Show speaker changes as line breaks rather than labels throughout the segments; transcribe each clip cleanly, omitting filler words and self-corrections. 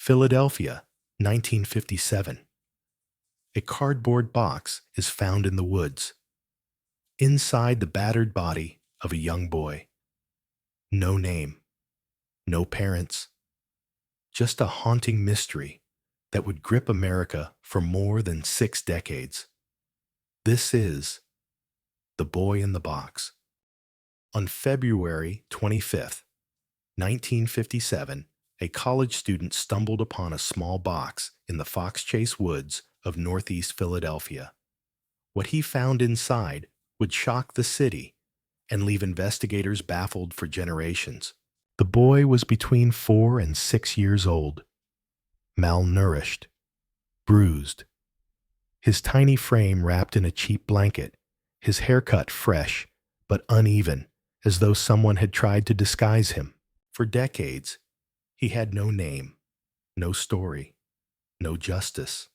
Philadelphia, 1957. A cardboard box is found in the woods, inside the battered body of a young boy. No name, no parents, just a haunting mystery that would grip America for more than 6 decades. This is The Boy in the Box. On February 25th, 1957, a college student stumbled upon a small box in the Fox Chase Woods of northeast Philadelphia. What he found inside would shock the city and leave investigators baffled for generations. The boy was between 4 and 6 years old, malnourished, bruised, his tiny frame wrapped in a cheap blanket, his haircut fresh but uneven, as though someone had tried to disguise him. For decades, he had no name, no story, no justice.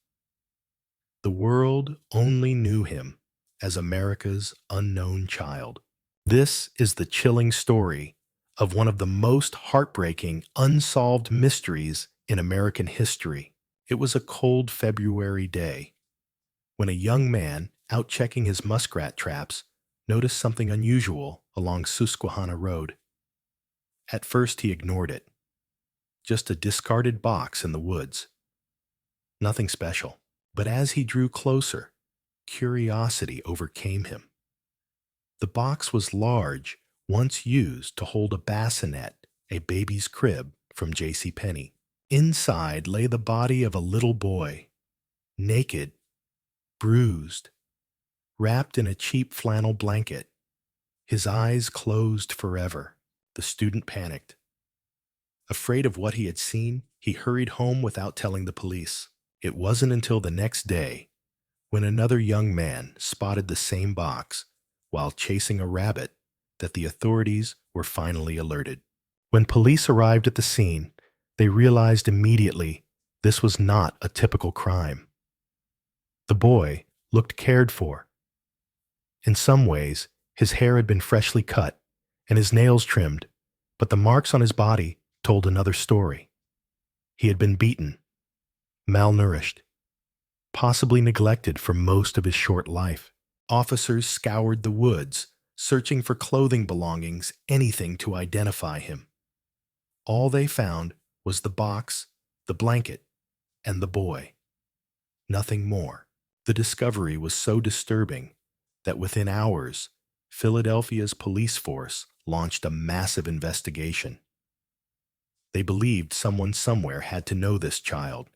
The world only knew him as America's unknown child. This is the chilling story of one of the most heartbreaking unsolved mysteries in American history. It was a cold February day when a young man out checking his muskrat traps noticed something unusual along Susquehanna Road. At first he ignored it. Just a discarded box in the woods. Nothing special. But as he drew closer, curiosity overcame him. The box was large, once used to hold a bassinet, a baby's crib from JCPenney. Inside lay the body of a little boy, naked, bruised, wrapped in a cheap flannel blanket, his eyes closed forever. The student panicked. Afraid of what he had seen, he hurried home without telling the police. It wasn't until the next day, when another young man spotted the same box while chasing a rabbit, that the authorities were finally alerted. When police arrived at the scene, they realized immediately this was not a typical crime. The boy looked cared for. In some ways, his hair had been freshly cut and his nails trimmed, but the marks on his body told another story. He had been beaten, malnourished, possibly neglected for most of his short life. Officers scoured the woods, searching for clothing belongings, anything to identify him. All they found was the box, the blanket, and the boy. Nothing more. The discovery was so disturbing that within hours, Philadelphia's police force launched a massive investigation. They believed someone somewhere had to know this child.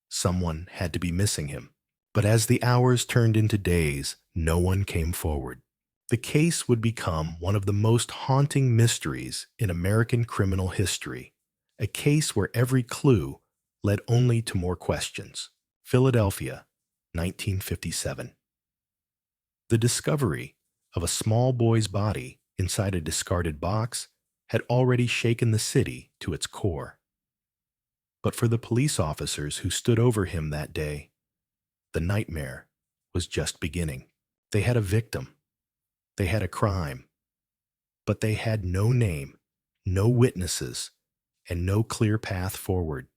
Someone had to be missing him. But as the hours turned into days, no one came forward. The case would become one of the most haunting mysteries in American criminal history, a case where every clue led only to more questions. Philadelphia, 1957. The discovery of a small boy's body inside a discarded box had already shaken the city to its core. But for the police officers who stood over him that day, the nightmare was just beginning. They had a victim. They had a crime. But they had no name, no witnesses, and no clear path forward.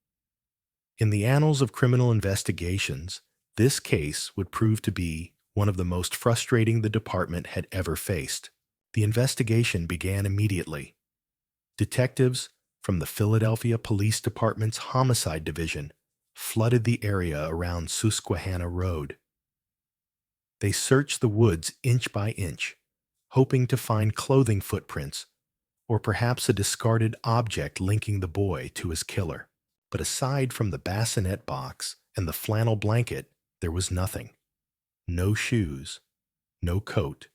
In the annals of criminal investigations, this case would prove to be one of the most frustrating the department had ever faced. The investigation began immediately. Detectives from the Philadelphia Police Department's Homicide Division flooded the area around Susquehanna Road. They searched the woods inch by inch, hoping to find clothing footprints or perhaps a discarded object linking the boy to his killer. But aside from the bassinet box and the flannel blanket, there was nothing. No shoes, no coat,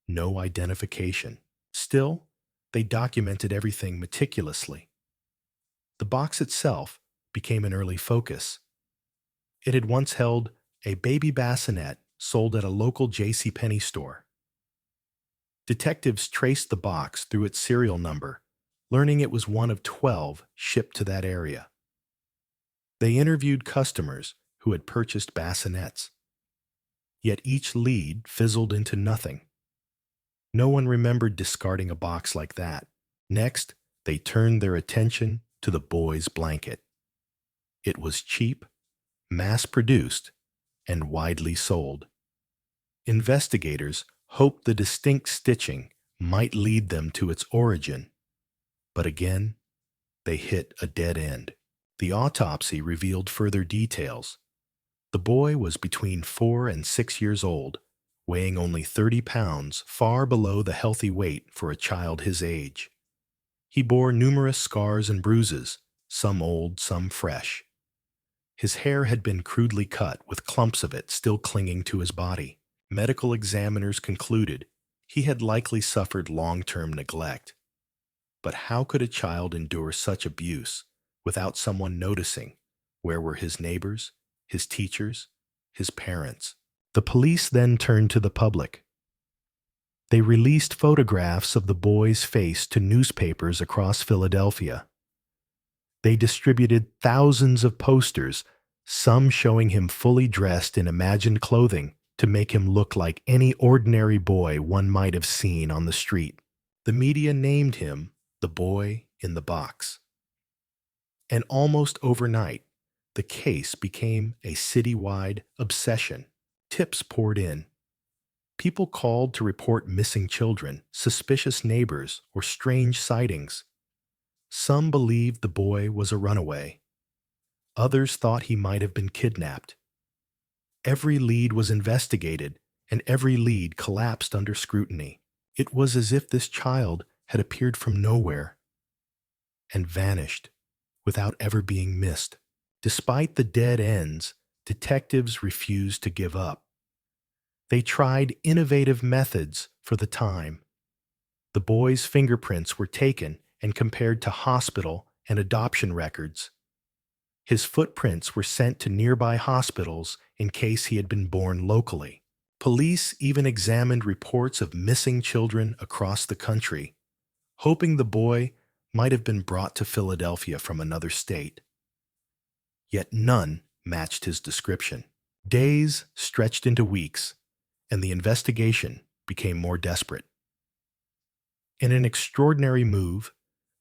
no identification. Still, they documented everything meticulously. The box itself became an early focus. It had once held a baby bassinet sold at a local JCPenney store. Detectives traced the box through its serial number, learning it was one of 12 shipped to that area. They interviewed customers who had purchased bassinets. Yet each lead fizzled into nothing. No one remembered discarding a box like that. Next, they turned their attention to the boy's blanket. It was cheap, mass-produced, and widely sold. Investigators hoped the distinct stitching might lead them to its origin, but again, they hit a dead end. The autopsy revealed further details. The boy was between 4 and 6 years old, weighing only 30 pounds, far below the healthy weight for a child his age. He bore numerous scars and bruises, some old, some fresh. His hair had been crudely cut, with clumps of it still clinging to his body. Medical examiners concluded he had likely suffered long-term neglect. But how could a child endure such abuse without someone noticing? Where were his neighbors, his teachers, his parents? The police then turned to the public. They released photographs of the boy's face to newspapers across Philadelphia. They distributed thousands of posters, some showing him fully dressed in imagined clothing to make him look like any ordinary boy one might have seen on the street. The media named him the boy in the box. And almost overnight, the case became a citywide obsession. Tips poured in. People called to report missing children, suspicious neighbors, or strange sightings. Some believed the boy was a runaway. Others thought he might have been kidnapped. Every lead was investigated, and every lead collapsed under scrutiny. It was as if this child had appeared from nowhere and vanished without ever being missed. Despite the dead ends, detectives refused to give up. They tried innovative methods for the time. The boy's fingerprints were taken and compared to hospital and adoption records. His footprints were sent to nearby hospitals in case he had been born locally. Police even examined reports of missing children across the country, hoping the boy might have been brought to Philadelphia from another state. Yet none matched his description. Days stretched into weeks, and the investigation became more desperate. In an extraordinary move,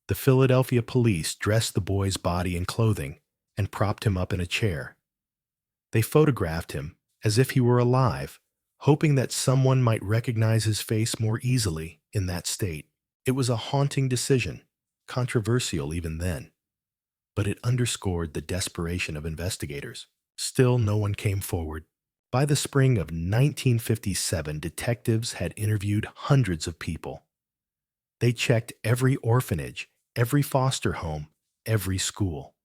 the Philadelphia police dressed the boy's body in clothing and propped him up in a chair. They photographed him as if he were alive, hoping that someone might recognize his face more easily in that state. It was a haunting decision, controversial even then, but it underscored the desperation of investigators. Still, no one came forward. By the spring of 1957, detectives had interviewed hundreds of people. They checked every orphanage, every foster home, every school.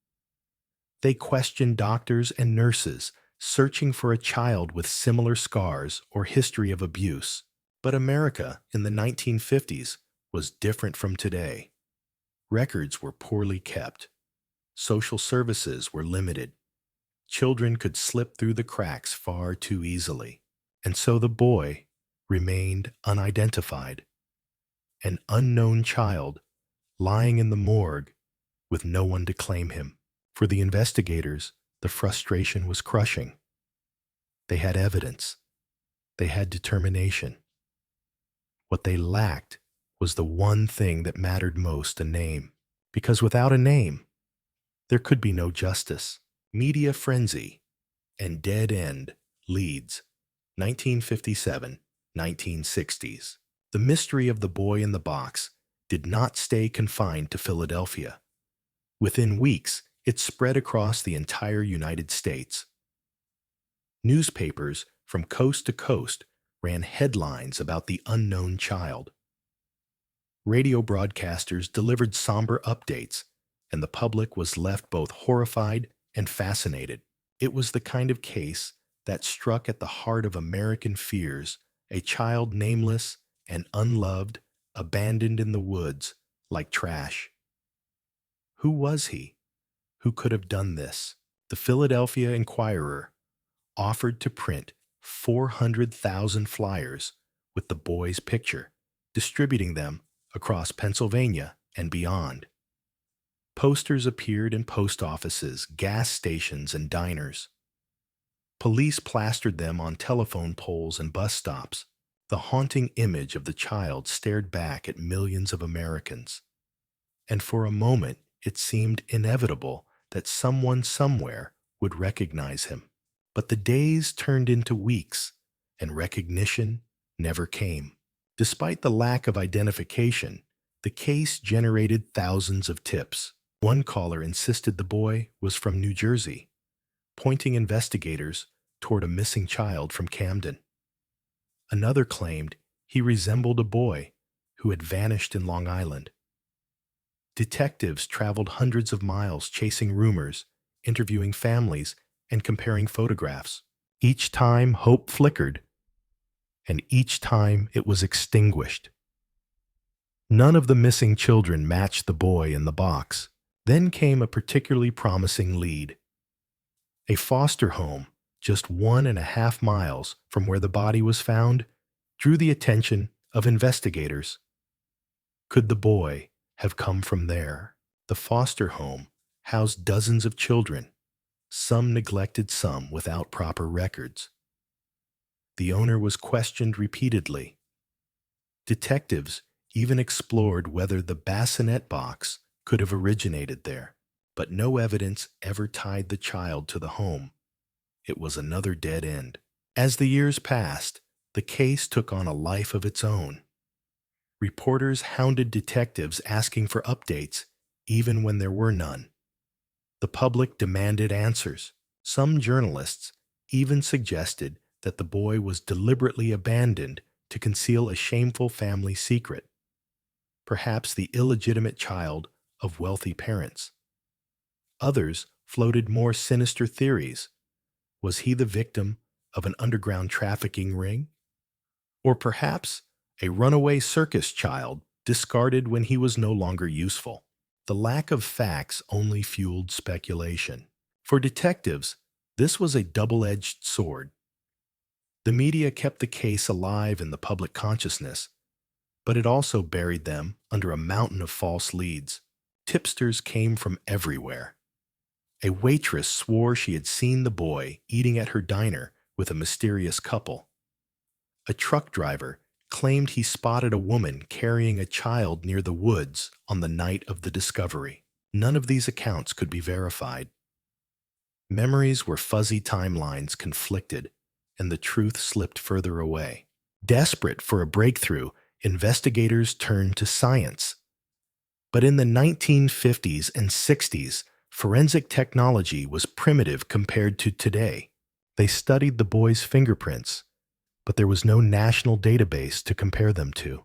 They questioned doctors and nurses, searching for a child with similar scars or history of abuse. But America in the 1950s was different from today. Records were poorly kept. Social services were limited. Children could slip through the cracks far too easily. And so the boy remained unidentified, an unknown child lying in the morgue with no one to claim him. For the investigators, the frustration was crushing. They had evidence. They had determination. What they lacked was the one thing that mattered most, a name. Because without a name, there could be no justice. Media frenzy and dead end leads. 1957, 1960s. The mystery of the boy in the box did not stay confined to Philadelphia. Within weeks, it spread across the entire United States. Newspapers from coast to coast ran headlines about the unknown child. Radio broadcasters delivered somber updates, and the public was left both horrified and fascinated. It was the kind of case that struck at the heart of American fears, a child nameless and unloved, abandoned in the woods like trash. Who was he? Who could have done this? The Philadelphia Inquirer offered to print 400,000 flyers with the boy's picture, distributing them across Pennsylvania and beyond. Posters appeared in post offices, gas stations, and diners. Police plastered them on telephone poles and bus stops. The haunting image of the child stared back at millions of Americans. And for a moment, it seemed inevitable that someone somewhere would recognize him. But the days turned into weeks, and recognition never came. Despite the lack of identification, the case generated thousands of tips. One caller insisted the boy was from New Jersey, pointing investigators toward a missing child from Camden. Another claimed he resembled a boy who had vanished in Long Island. Detectives traveled hundreds of miles chasing rumors, interviewing families, and comparing photographs. Each time hope flickered, and each time it was extinguished. None of the missing children matched the boy in the box. Then came a particularly promising lead. A foster home, just 1.5 miles from where the body was found, drew the attention of investigators. Could the boy have come from there? The foster home housed dozens of children, some neglected, some without proper records. The owner was questioned repeatedly. Detectives even explored whether the bassinet box could have originated there, but no evidence ever tied the child to the home. It was another dead end. As the years passed, the case took on a life of its own. Reporters hounded detectives asking for updates, even when there were none. The public demanded answers. Some journalists even suggested that the boy was deliberately abandoned to conceal a shameful family secret, perhaps the illegitimate child of wealthy parents. Others floated more sinister theories. Was he the victim of an underground trafficking ring? Or perhaps a runaway circus child discarded when he was no longer useful? The lack of facts only fueled speculation. For detectives, this was a double-edged sword. The media kept the case alive in the public consciousness, but it also buried them under a mountain of false leads. Tipsters came from everywhere. A waitress swore she had seen the boy eating at her diner with a mysterious couple. A truck driver claimed he spotted a woman carrying a child near the woods on the night of the discovery. None of these accounts could be verified. Memories where fuzzy timelines conflicted, and the truth slipped further away. Desperate for a breakthrough, investigators turned to science. But in the 1950s and 60s, forensic technology was primitive compared to today. They studied the boy's fingerprints, but there was no national database to compare them to.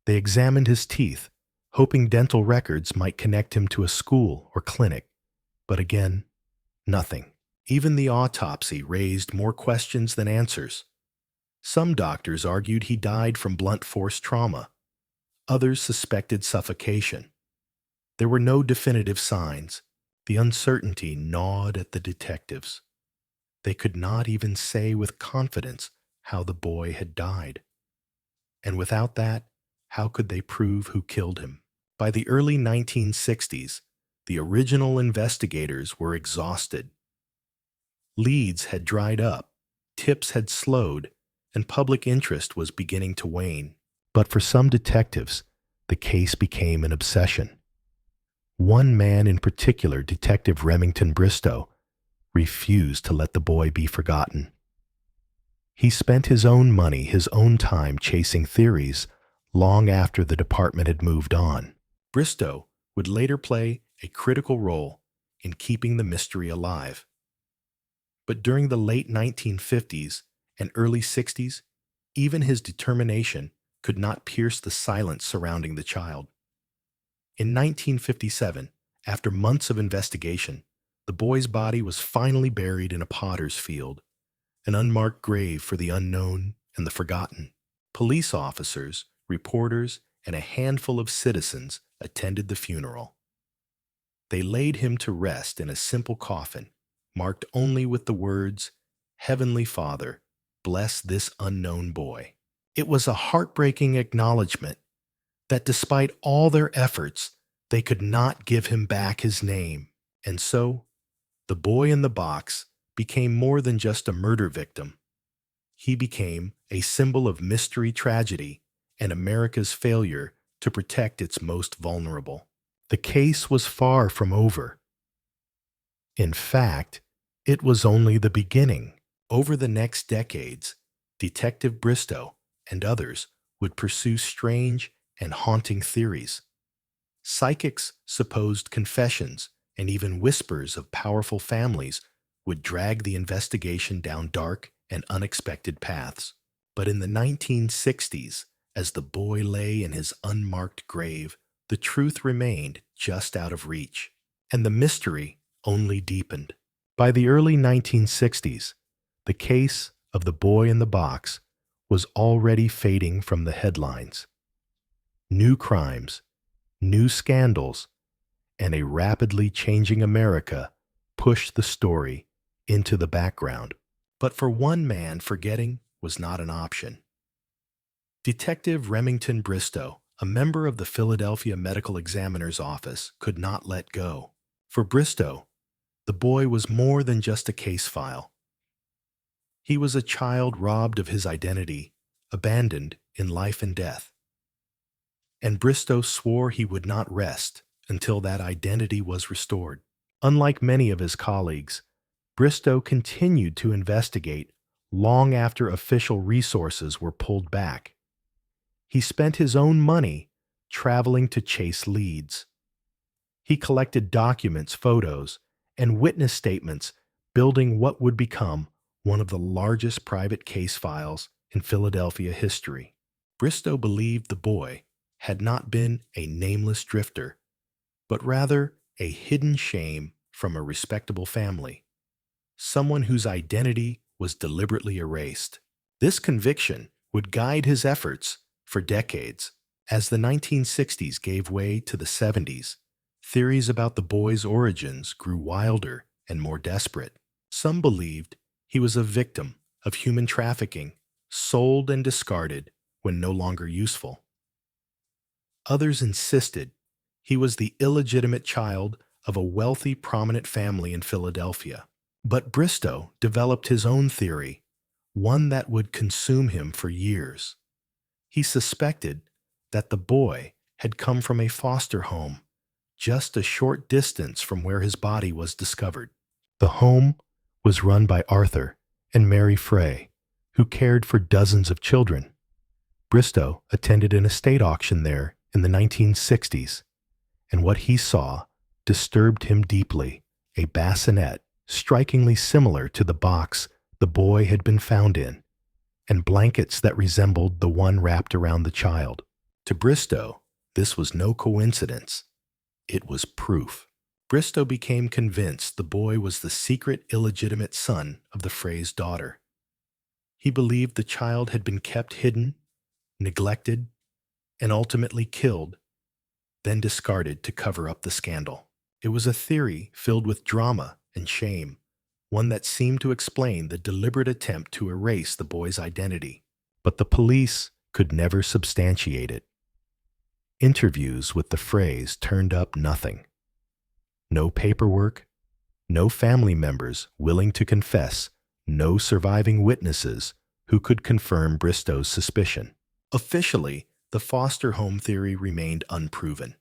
They examined his teeth, hoping dental records might connect him to a school or clinic, but again, nothing. Even the autopsy raised more questions than answers. Some doctors argued he died from blunt force trauma. Others suspected suffocation. There were no definitive signs. The uncertainty gnawed at the detectives. They could not even say with confidence how the boy had died. And without that, how could they prove who killed him? By the early 1960s, the original investigators were exhausted. Leads had dried up, tips had slowed, and public interest was beginning to wane. But for some detectives, the case became an obsession. One man in particular, Detective Remington Bristow, refused to let the boy be forgotten. He spent his own money, his own time chasing theories long after the department had moved on. Bristow would later play a critical role in keeping the mystery alive. But during the late 1950s and early 60s, even his determination could not pierce the silence surrounding the child. In 1957, after months of investigation, the boy's body was finally buried in a potter's field, an unmarked grave for the unknown and the forgotten. Police officers, reporters, and a handful of citizens attended the funeral. They laid him to rest in a simple coffin, marked only with the words, "Heavenly Father, bless this unknown boy." It was a heartbreaking acknowledgement that despite all their efforts, they could not give him back his name. And so, the boy in the box became more than just a murder victim. He became a symbol of mystery, tragedy, and America's failure to protect its most vulnerable. The case was far from over. In fact, it was only the beginning. Over the next decades, Detective Bristow and others would pursue strange and haunting theories. Psychics' supposed confessions and even whispers of powerful families would drag the investigation down dark and unexpected paths. But in the 1960s, as the boy lay in his unmarked grave, the truth remained just out of reach, and the mystery only deepened. By the early 1960s, the case of the boy in the box was already fading from the headlines. New crimes, new scandals, and a rapidly changing America pushed the story into the background. But for one man, forgetting was not an option. Detective Remington Bristow, a member of the Philadelphia Medical Examiner's Office, could not let go. For Bristow, the boy was more than just a case file. He was a child robbed of his identity, abandoned in life and death. And Bristow swore he would not rest until that identity was restored. Unlike many of his colleagues, Bristow continued to investigate long after official resources were pulled back. He spent his own money traveling to chase leads. He collected documents, photos, and witness statements, building what would become one of the largest private case files in Philadelphia history. Bristow believed the boy had not been a nameless drifter, but rather a hidden shame from a respectable family, someone whose identity was deliberately erased. This conviction would guide his efforts for decades. As the 1960s gave way to the 70s, theories about the boy's origins grew wilder and more desperate. Some believed he was a victim of human trafficking, sold and discarded when no longer useful. Others insisted he was the illegitimate child of a wealthy, prominent family in Philadelphia. But Bristow developed his own theory, one that would consume him for years. He suspected that the boy had come from a foster home just a short distance from where his body was discovered. The home was run by Arthur and Mary Frey, who cared for dozens of children. Bristow attended an estate auction there in the 1960s, and what he saw disturbed him deeply: a bassinet strikingly similar to the box the boy had been found in, and blankets that resembled the one wrapped around the child. To Bristow, this was no coincidence. It was proof. Bristow became convinced the boy was the secret illegitimate son of the Frey's daughter. He believed the child had been kept hidden, neglected, and ultimately killed, then discarded to cover up the scandal. It was a theory filled with drama and shame, one that seemed to explain the deliberate attempt to erase the boy's identity. But the police could never substantiate it. Interviews with the Freys turned up nothing. No paperwork, no family members willing to confess, no surviving witnesses who could confirm Bristow's suspicion. Officially, the foster home theory remained unproven.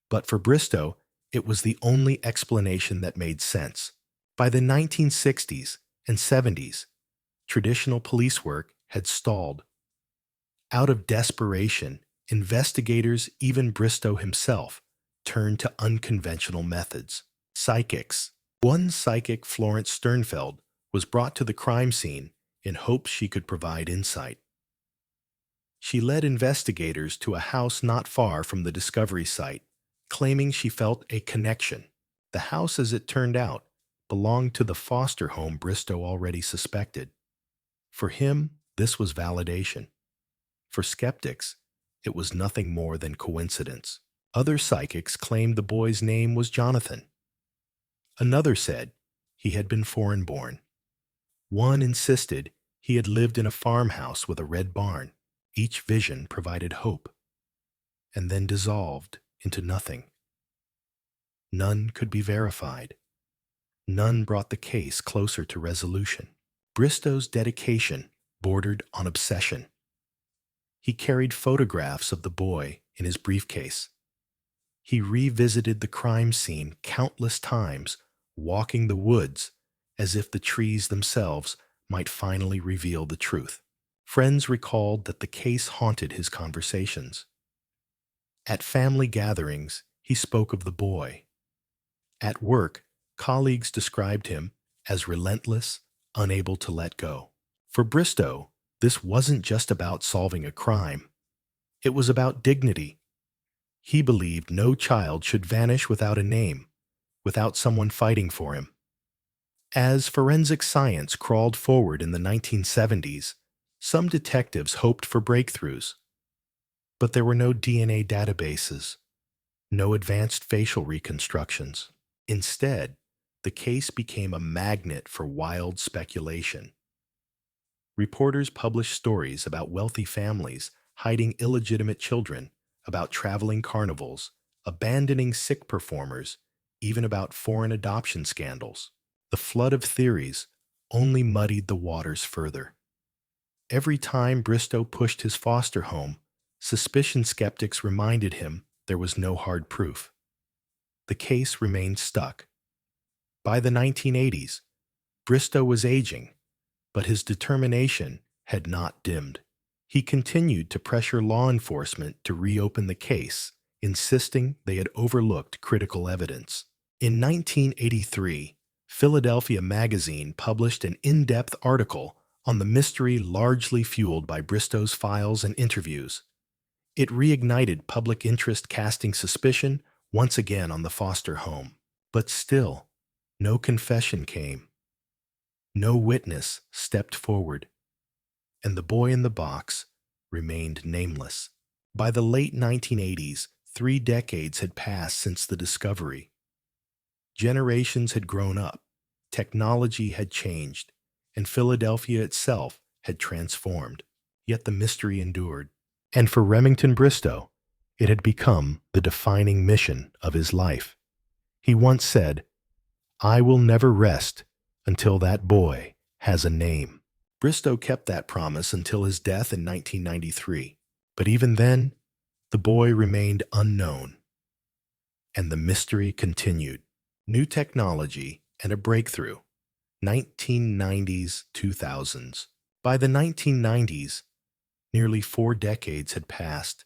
But for Bristow, it was the only explanation that made sense. By the 1960s and 70s, traditional police work had stalled. Out of desperation, investigators, even Bristow himself, turned to unconventional methods. Psychics. One psychic, Florence Sternfeld, was brought to the crime scene in hopes she could provide insight. She led investigators to a house not far from the discovery site, claiming she felt a connection. The house, as it turned out, belonged to the foster home Bristow already suspected. For him, this was validation. For skeptics, it was nothing more than coincidence. Other psychics claimed the boy's name was Jonathan. Another said he had been foreign-born. One insisted he had lived in a farmhouse with a red barn. Each vision provided hope, and then dissolved into nothing. None could be verified. None brought the case closer to resolution. Bristow's dedication bordered on obsession. He carried photographs of the boy in his briefcase. He revisited the crime scene countless times, walking the woods as if the trees themselves might finally reveal the truth. Friends recalled that the case haunted his conversations. At family gatherings, he spoke of the boy. At work, colleagues described him as relentless, unable to let go. For Bristow, this wasn't just about solving a crime. It was about dignity. He believed no child should vanish without a name, without someone fighting for him. As forensic science crawled forward in the 1970s, some detectives hoped for breakthroughs. But there were no DNA databases, no advanced facial reconstructions. Instead, the case became a magnet for wild speculation. Reporters published stories about wealthy families hiding illegitimate children, about traveling carnivals, abandoning sick performers, even about foreign adoption scandals. The flood of theories only muddied the waters further. Every time Bristow pushed his foster home, suspicion skeptics reminded him there was no hard proof. The case remained stuck. By the 1980s, Bristow was aging, but his determination had not dimmed. He continued to pressure law enforcement to reopen the case, insisting they had overlooked critical evidence. In 1983, Philadelphia Magazine published an in-depth article on the mystery largely fueled by Bristow's files and interviews. It reignited public interest, casting suspicion once again on the foster home. But still, no confession came. No witness stepped forward, and the boy in the box remained nameless. By the late 1980s, 3 decades had passed since the discovery. Generations had grown up, technology had changed, and Philadelphia itself had transformed. Yet the mystery endured. And for Remington Bristow, it had become the defining mission of his life. He once said, "I will never rest until that boy has a name." Bristow kept that promise until his death in 1993. But even then, the boy remained unknown. And the mystery continued. New technology and a breakthrough. 1990s, 2000s. By the 1990s, nearly 4 decades had passed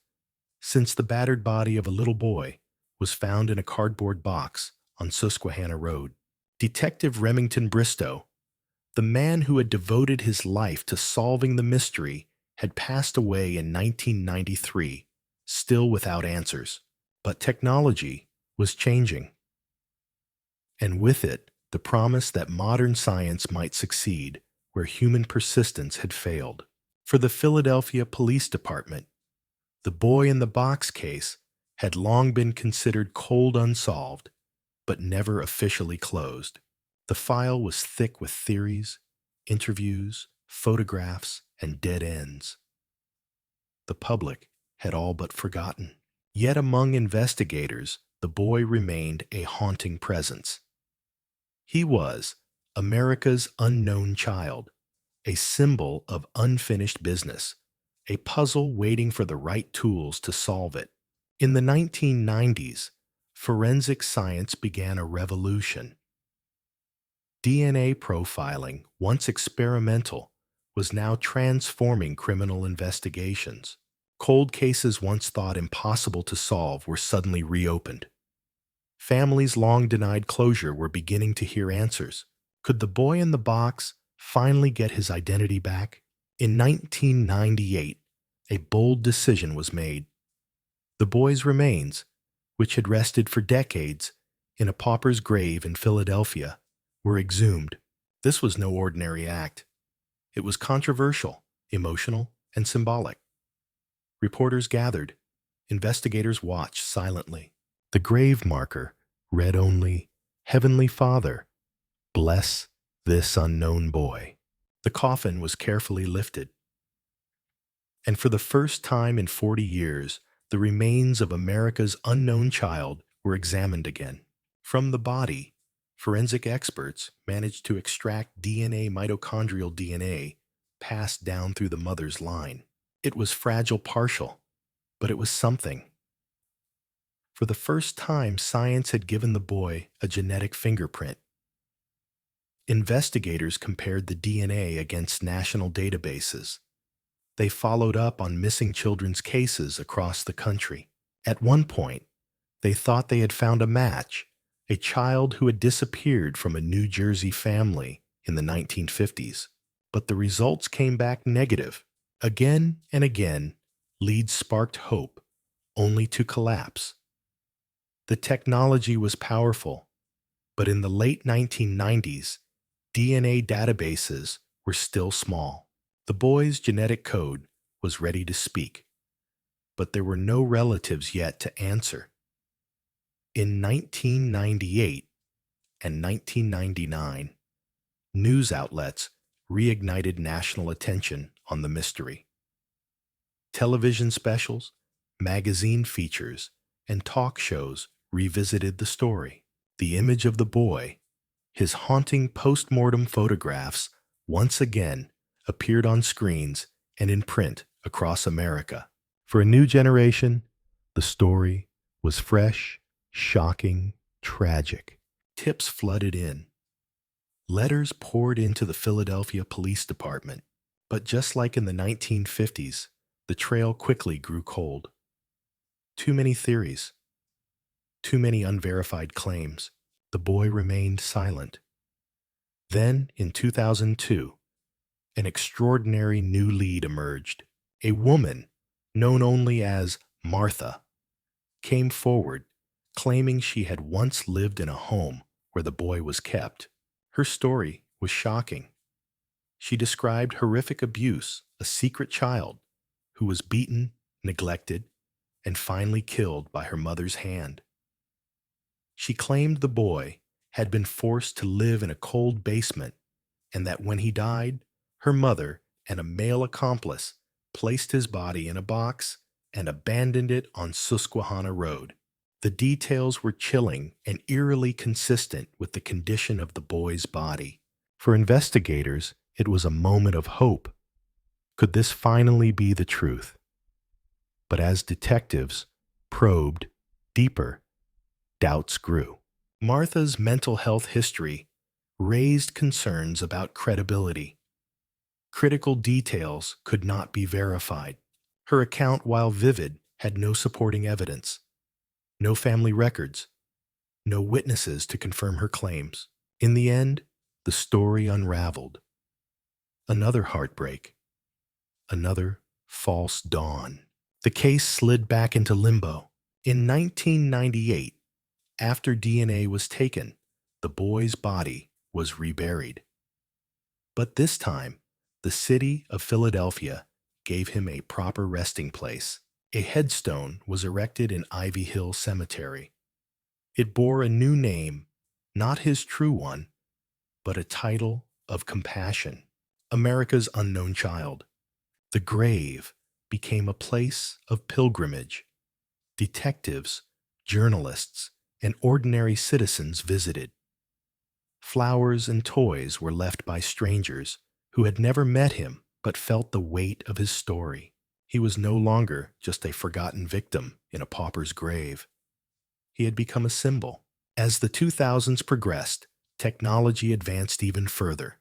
since the battered body of a little boy was found in a cardboard box on Susquehanna Road. Detective Remington Bristow, the man who had devoted his life to solving the mystery, had passed away in 1993, still without answers. But technology was changing. And with it, the promise that modern science might succeed where human persistence had failed. For the Philadelphia Police Department, the boy in the box case had long been considered cold unsolved, but never officially closed. The file was thick with theories, interviews, photographs, and dead ends. The public had all but forgotten. Yet among investigators, the boy remained a haunting presence. He was America's unknown child, a symbol of unfinished business, a puzzle waiting for the right tools to solve it. In the 1990s, forensic science began a revolution. DNA profiling, once experimental, was now transforming criminal investigations. Cold cases once thought impossible to solve were suddenly reopened. Families long denied closure were beginning to hear answers. Could the boy in the box finally get his identity back? In 1998, a bold decision was made. The boy's remains, which had rested for decades in a pauper's grave in Philadelphia, were exhumed. This was no ordinary act. It was controversial, emotional, and symbolic. Reporters gathered. Investigators watched silently. The grave marker read only, "Heavenly Father, bless this unknown boy." The coffin was carefully lifted. And for the first time in 40 years, the remains of America's unknown child were examined again. From the body, forensic experts managed to extract DNA, mitochondrial DNA, passed down through the mother's line. It was fragile, partial, but it was something. For the first time, science had given the boy a genetic fingerprint. Investigators compared the DNA against national databases. They followed up on missing children's cases across the country. At one point, they thought they had found a match, a child who had disappeared from a New Jersey family in the 1950s. But the results came back negative. Again and again, leads sparked hope, only to collapse. The technology was powerful, but in the late 1990s, DNA databases were still small. The boy's genetic code was ready to speak, but there were no relatives yet to answer. In 1998 and 1999, news outlets reignited national attention on the mystery. Television specials, magazine features, and talk shows revisited the story. The image of the boy, his haunting post-mortem photographs, once again appeared on screens and in print across America. For a new generation, the story was fresh, shocking, tragic. Tips flooded in. Letters poured into the Philadelphia Police Department, but just like in the 1950s, the trail quickly grew cold. Too many theories. Too many unverified claims. The boy remained silent. Then, in 2002, an extraordinary new lead emerged. A woman, known only as Martha, came forward, claiming she had once lived in a home where the boy was kept. Her story was shocking. She described horrific abuse, a secret child who was beaten, neglected, and finally killed by her mother's hand. She claimed the boy had been forced to live in a cold basement and that when he died, her mother and a male accomplice placed his body in a box and abandoned it on Susquehanna Road. The details were chilling and eerily consistent with the condition of the boy's body. For investigators, it was a moment of hope. Could this finally be the truth? But as detectives probed deeper, doubts grew. Martha's mental health history raised concerns about credibility. Critical details could not be verified. Her account, while vivid, had no supporting evidence, no family records, no witnesses to confirm her claims. In the end, the story unraveled. Another heartbreak, another false dawn. The case slid back into limbo. In 1998, after DNA was taken, the boy's body was reburied. But this time, the city of Philadelphia gave him a proper resting place. A headstone was erected in Ivy Hill Cemetery. It bore a new name, not his true one, but a title of compassion. America's unknown child. The grave became a place of pilgrimage. Detectives, journalists, and ordinary citizens visited. Flowers and toys were left by strangers who had never met him but felt the weight of his story. He was no longer just a forgotten victim in a pauper's grave. He had become a symbol. As the 2000s progressed, technology advanced even further.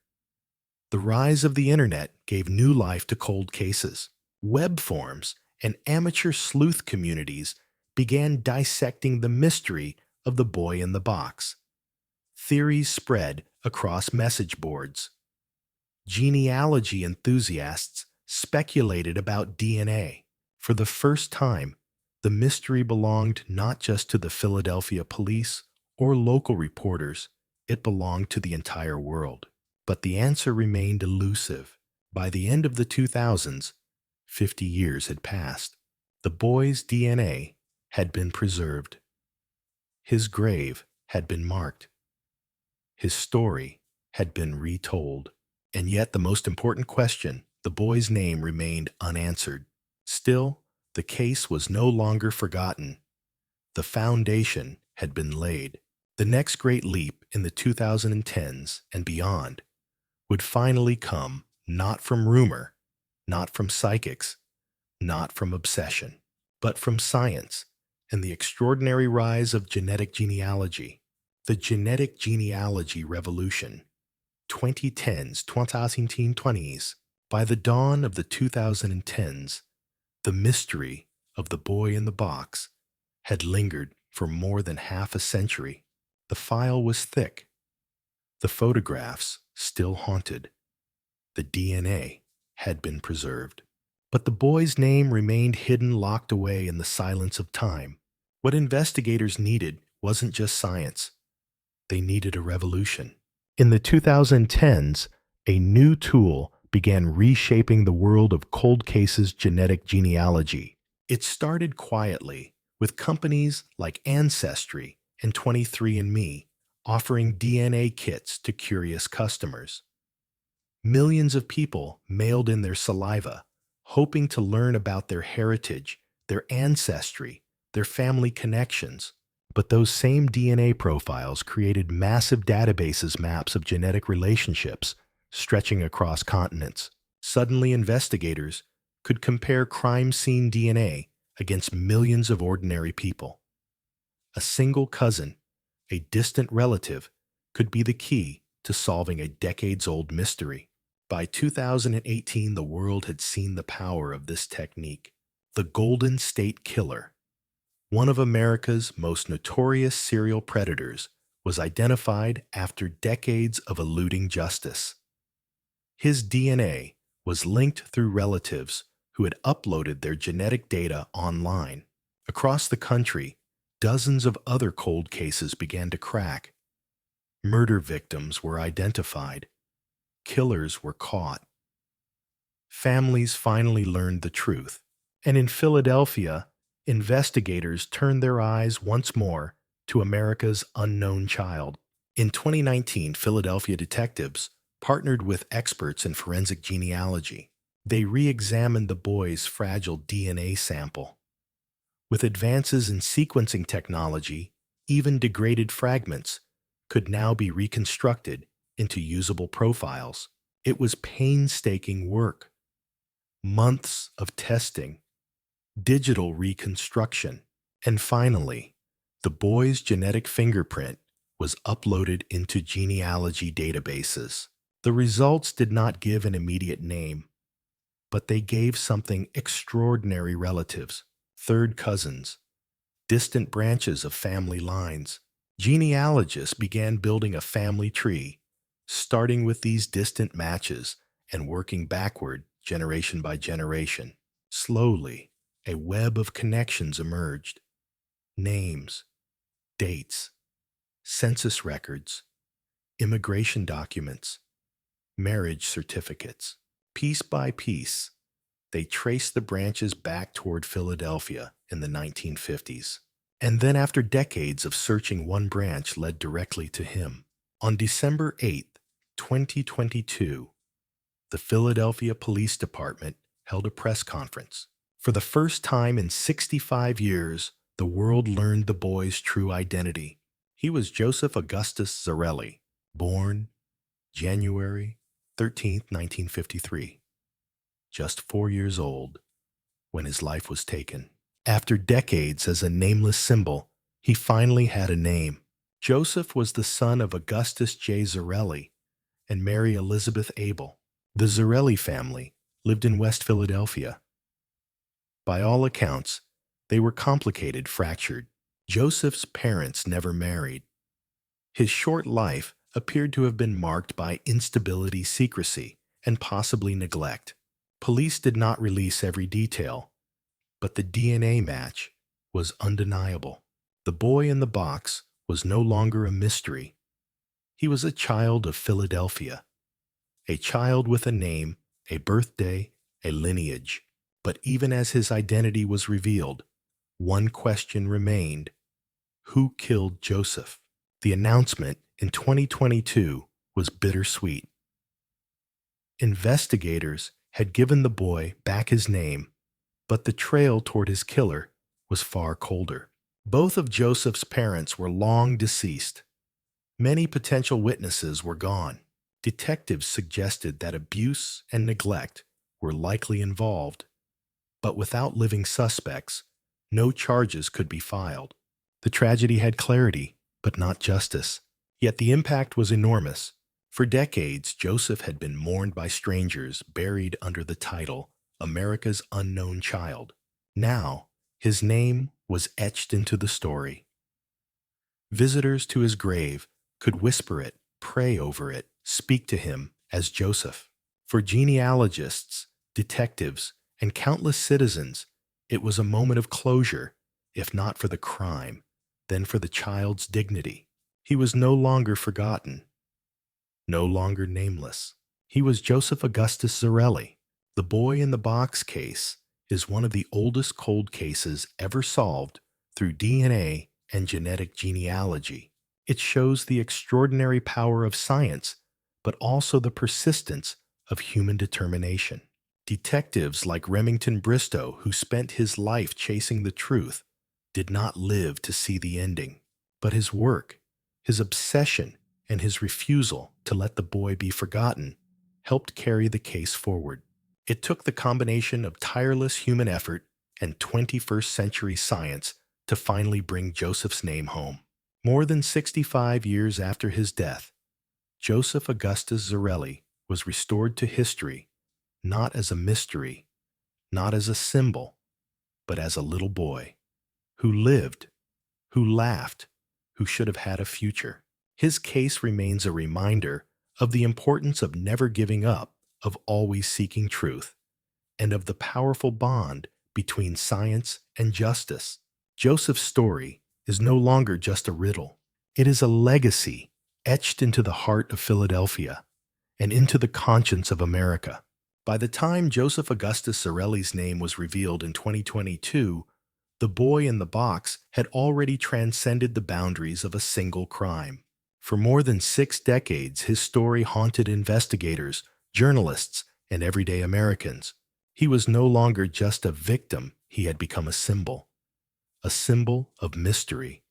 The rise of the internet gave new life to cold cases. Web forums and amateur sleuth communities began dissecting the mystery of the boy in the box. Theories spread across message boards. Genealogy enthusiasts speculated about DNA. For the first time, the mystery belonged not just to the Philadelphia police or local reporters, it belonged to the entire world. But the answer remained elusive. By the end of the 2000s, 50 years had passed. The boy's DNA had been preserved. His grave had been marked. His story had been retold. And yet the most important question, the boy's name, remained unanswered. Still, the case was no longer forgotten. The foundation had been laid. The next great leap in the 2010s and beyond would finally come not from rumor, not from psychics, not from obsession, but from science and the extraordinary rise of genetic genealogy. The genetic genealogy revolution 2020s. By the dawn of the 2010s, the mystery of the boy in the box had lingered for more than half a century. The file was thick, the photographs still haunted, the DNA had been preserved. But the boy's name remained hidden, locked away in the silence of time. What investigators needed wasn't just science. They needed a revolution. In the 2010s, a new tool began reshaping the world of cold cases genetic genealogy. It started quietly, with companies like Ancestry and 23andMe offering DNA kits to curious customers. Millions of people mailed in their saliva, hoping to learn about their heritage, their ancestry, their family connections. But those same DNA profiles created massive databases maps of genetic relationships stretching across continents. Suddenly, investigators could compare crime scene DNA against millions of ordinary people. A single cousin, a distant relative, could be the key to solving a decades-old mystery. By 2018, the world had seen the power of this technique. The Golden State Killer, one of America's most notorious serial predators, was identified after decades of eluding justice. His DNA was linked through relatives who had uploaded their genetic data online. Across the country, dozens of other cold cases began to crack. Murder victims were identified. Killers were caught. Families finally learned the truth. And in Philadelphia, investigators turned their eyes once more to America's unknown child. In 2019, Philadelphia detectives partnered with experts in forensic genealogy. They re-examined the boy's fragile DNA sample. With advances in sequencing technology, even degraded fragments could now be reconstructed into usable profiles. It was painstaking work. Months of testing, digital reconstruction, and finally, the boy's genetic fingerprint was uploaded into genealogy databases. The results did not give an immediate name, but they gave something extraordinary: relatives, third cousins, distant branches of family lines. Genealogists began building a family tree, starting with these distant matches and working backward generation by generation. Slowly, a web of connections emerged: names, dates, census records, immigration documents, marriage certificates. Piece by piece, they traced the branches back toward Philadelphia in the 1950s. And then, after decades of searching, one branch led directly to him. On December 8, 2022, the Philadelphia Police Department held a press conference. For the first time in 65 years, the world learned the boy's true identity. He was Joseph Augustus Zarelli, born January 13, 1953, just 4 years old when his life was taken. After decades as a nameless symbol, he finally had a name. Joseph was the son of Augustus J. Zarelli and Mary Elizabeth Abel. The Zarelli family lived in West Philadelphia. By all accounts, they were complicated, fractured. Joseph's parents never married. His short life appeared to have been marked by instability, secrecy, and possibly neglect. Police did not release every detail, but the DNA match was undeniable. The boy in the box was no longer a mystery. He was a child of Philadelphia, a child with a name, a birthday, a lineage. But even as his identity was revealed, one question remained: who killed Joseph? The announcement in 2022 was bittersweet. Investigators had given the boy back his name, but the trail toward his killer was far colder. Both of Joseph's parents were long deceased. Many potential witnesses were gone. Detectives suggested that abuse and neglect were likely involved, but without living suspects, no charges could be filed. The tragedy had clarity, but not justice. Yet the impact was enormous. For decades, Joseph had been mourned by strangers, buried under the title America's Unknown Child. Now, his name was etched into the story. Visitors to his grave could whisper it, pray over it, speak to him as Joseph. For genealogists, detectives, and countless citizens, it was a moment of closure, if not for the crime, then for the child's dignity. He was no longer forgotten, no longer nameless. He was Joseph Augustus Zarelli. The boy in the box case is one of the oldest cold cases ever solved through DNA and genetic genealogy. It shows the extraordinary power of science, but also the persistence of human determination. Detectives like Remington Bristow, who spent his life chasing the truth, did not live to see the ending. But his work, his obsession, and his refusal to let the boy be forgotten helped carry the case forward. It took the combination of tireless human effort and 21st century science to finally bring Joseph's name home. More than 65 years after his death, Joseph Augustus Zarelli was restored to history, not as a mystery, not as a symbol, but as a little boy who lived, who laughed, who should have had a future. His case remains a reminder of the importance of never giving up, of always seeking truth, and of the powerful bond between science and justice. Joseph's story is no longer just a riddle. It is a legacy etched into the heart of Philadelphia and into the conscience of America. By the time Joseph Augustus Zarelli's name was revealed in 2022, the boy in the box had already transcended the boundaries of a single crime. For more than 6 decades, his story haunted investigators, journalists, and everyday Americans. He was no longer just a victim, he had become a symbol of mystery,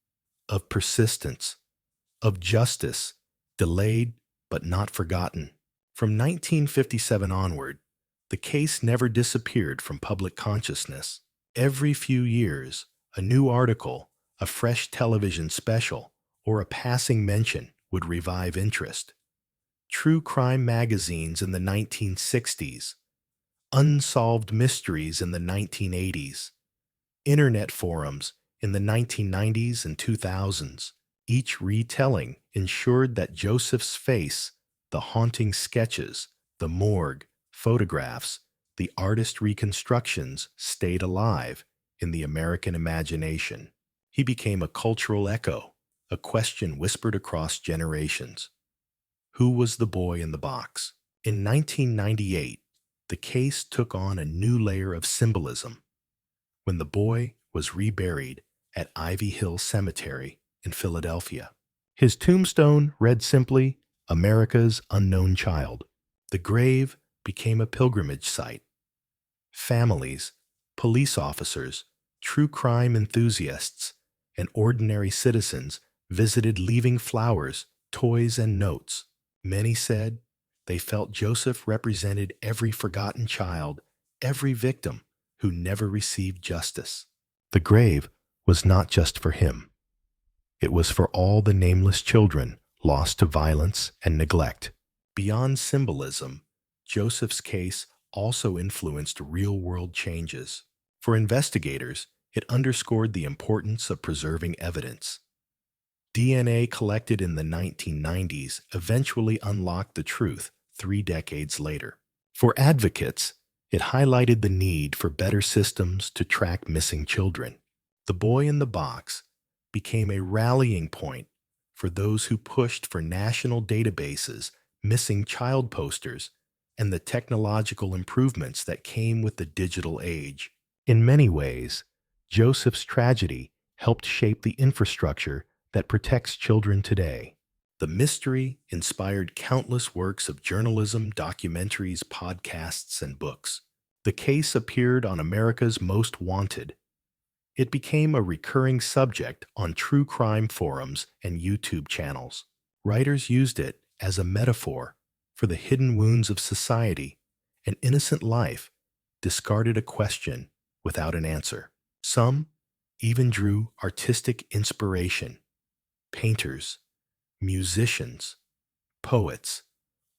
of persistence, of justice, delayed but not forgotten. From 1957 onward, the case never disappeared from public consciousness. Every few years, a new article, a fresh television special, or a passing mention would revive interest. True crime magazines in the 1960s, unsolved mysteries in the 1980s, internet forums in the 1990s and 2000s. Each retelling ensured that Joseph's face, the haunting sketches, the morgue, photographs, the artist reconstructions stayed alive in the American imagination. He became a cultural echo, a question whispered across generations. Who was the boy in the box? In 1998, the case took on a new layer of symbolism when the boy was reburied at Ivy Hill Cemetery in Philadelphia. His tombstone read simply, America's Unknown Child. The grave became a pilgrimage site. Families, police officers, true crime enthusiasts, and ordinary citizens visited, leaving flowers, toys, and notes. Many said they felt Joseph represented every forgotten child, every victim who never received justice. The grave was not just for him. It was for all the nameless children lost to violence and neglect. Beyond symbolism, Joseph's case also influenced real-world changes. For investigators, it underscored the importance of preserving evidence. DNA collected in the 1990s eventually unlocked the truth 3 decades later. For advocates, it highlighted the need for better systems to track missing children. The boy in the box became a rallying point for those who pushed for national databases, missing child posters, and the technological improvements that came with the digital age. In many ways, Joseph's tragedy helped shape the infrastructure that protects children today. The mystery inspired countless works of journalism, documentaries, podcasts, and books. The case appeared on America's Most Wanted. It became a recurring subject on true crime forums and YouTube channels. Writers used it as a metaphor for the hidden wounds of society. An innocent life discarded a question without an answer. Some even drew artistic inspiration. Painters, musicians, poets,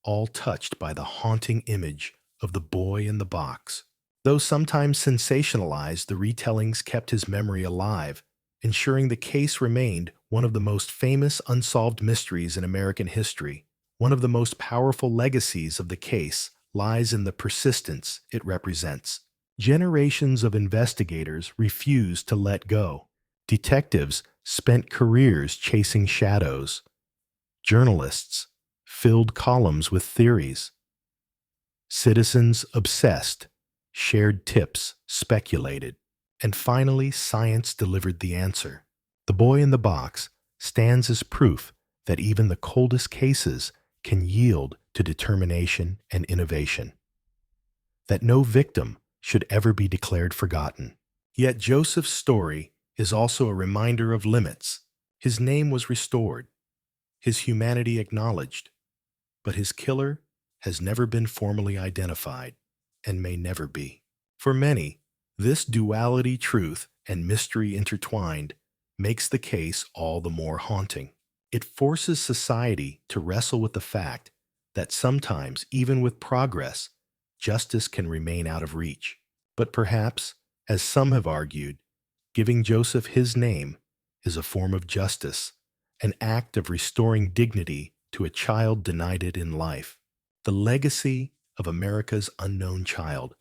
all touched by the haunting image of the boy in the box. Though sometimes sensationalized, the retellings kept his memory alive, ensuring the case remained one of the most famous unsolved mysteries in American history. One of the most powerful legacies of the case lies in the persistence it represents. Generations of investigators refused to let go. Detectives spent careers chasing shadows. Journalists filled columns with theories. Citizens obsessed, shared tips, speculated, and finally science delivered the answer. The boy in the box stands as proof that even the coldest cases can yield to determination and innovation. That no victim should ever be declared forgotten. Yet Joseph's story is also a reminder of limits. His name was restored, his humanity acknowledged, but his killer has never been formally identified and may never be. For many, this duality, truth and mystery intertwined, makes the case all the more haunting. It forces society to wrestle with the fact that sometimes, even with progress, justice can remain out of reach. But perhaps, as some have argued, giving Joseph his name is a form of justice, an act of restoring dignity to a child denied it in life. The legacy of America's unknown child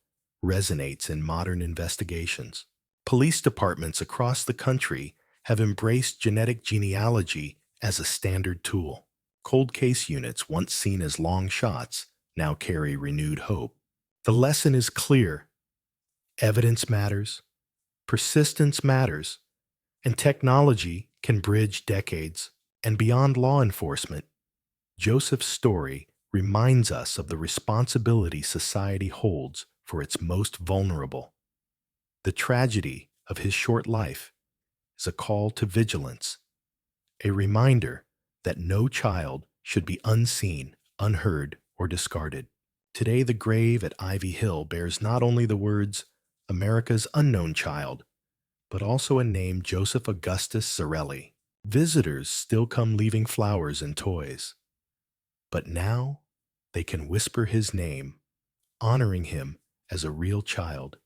resonates in modern investigations. Police departments across the country have embraced genetic genealogy as a standard tool. Cold case units, once seen as long shots, now carry renewed hope. The lesson is clear. Evidence matters, persistence matters, and technology can bridge decades. And beyond law enforcement, Joseph's story reminds us of the responsibility society holds for its most vulnerable. The tragedy of his short life is a call to vigilance, a reminder that no child should be unseen, unheard, or discarded. Today, the grave at Ivy Hill bears not only the words, America's unknown child, but also a name, Joseph Augustus Zarelli. Visitors still come leaving flowers and toys, but now they can whisper his name, honoring him as a real child,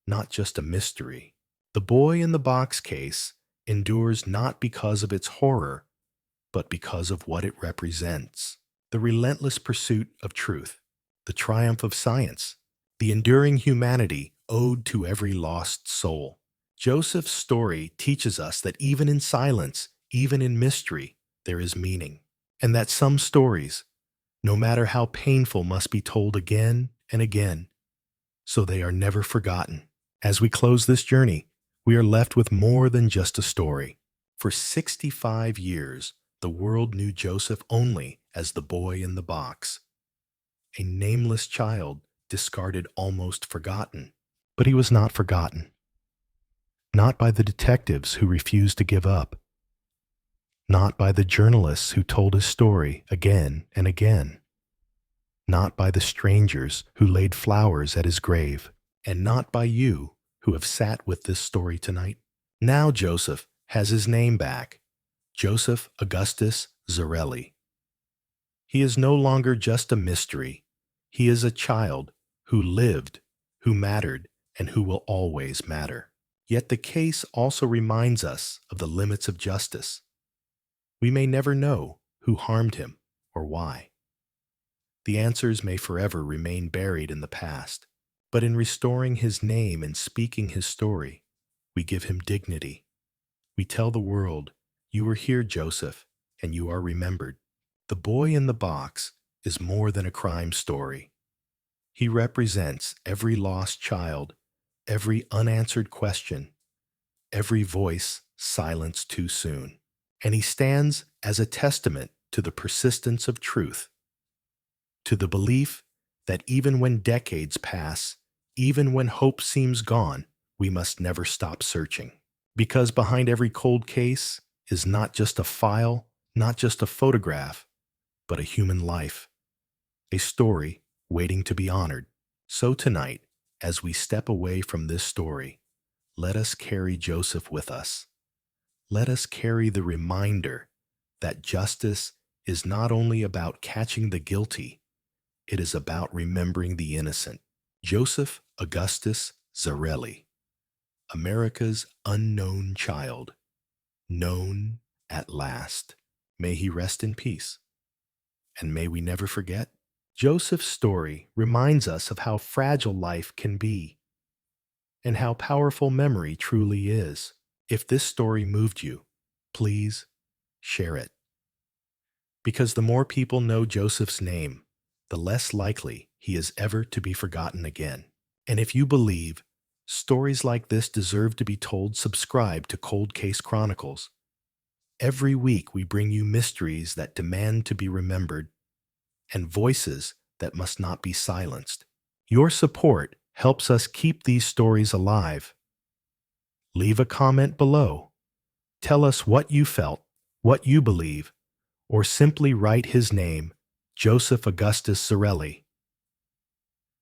not just a mystery. The boy in the box case endures not because of its horror, but because of what it represents. The relentless pursuit of truth, the triumph of science, the enduring humanity owed to every lost soul. Joseph's story teaches us that even in silence, even in mystery, there is meaning, and that some stories, no matter how painful, must be told again and again, so they are never forgotten. As we close this journey, we are left with more than just a story. For 65 years, the world knew Joseph only as the boy in the box, a nameless child, discarded, almost forgotten. But he was not forgotten. Not by the detectives who refused to give up. Not by the journalists who told his story again and again. Not by the strangers who laid flowers at his grave. And not by you who have sat with this story tonight. Now Joseph has his name back. Joseph Augustus Zarelli. He is no longer just a mystery. He is a child who lived, who mattered, and who will always matter. Yet the case also reminds us of the limits of justice. We may never know who harmed him or why. The answers may forever remain buried in the past. But in restoring his name and speaking his story, we give him dignity. We tell the world, you were here, Joseph, and you are remembered. The boy in the box is more than a crime story. He represents every lost child, every unanswered question, every voice silenced too soon. And he stands as a testament to the persistence of truth, to the belief that even when decades pass, even when hope seems gone, we must never stop searching. Because behind every cold case is not just a file, not just a photograph, but a human life, a story waiting to be honored. So tonight, as we step away from this story, let us carry Joseph with us. Let us carry the reminder that justice is not only about catching the guilty, It is about remembering the innocent. Joseph Augustus Zarelli, America's unknown child, known at last. May he rest in peace. And may we never forget. Joseph's story reminds us of how fragile life can be and how powerful memory truly is. If this story moved you, please share it. Because the more people know Joseph's name, the less likely he is ever to be forgotten again. And if you believe stories like this deserve to be told, subscribe to Cold Case Chronicles. Every week we bring you mysteries that demand to be remembered and voices that must not be silenced. Your support helps us keep these stories alive. Leave a comment below. Tell us what you felt, what you believe, or simply write his name, Joseph Augustus Zarelli.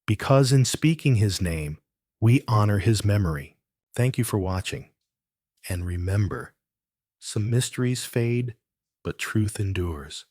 Because in speaking his name, we honor his memory. Thank you for watching. And remember, some mysteries fade, but truth endures.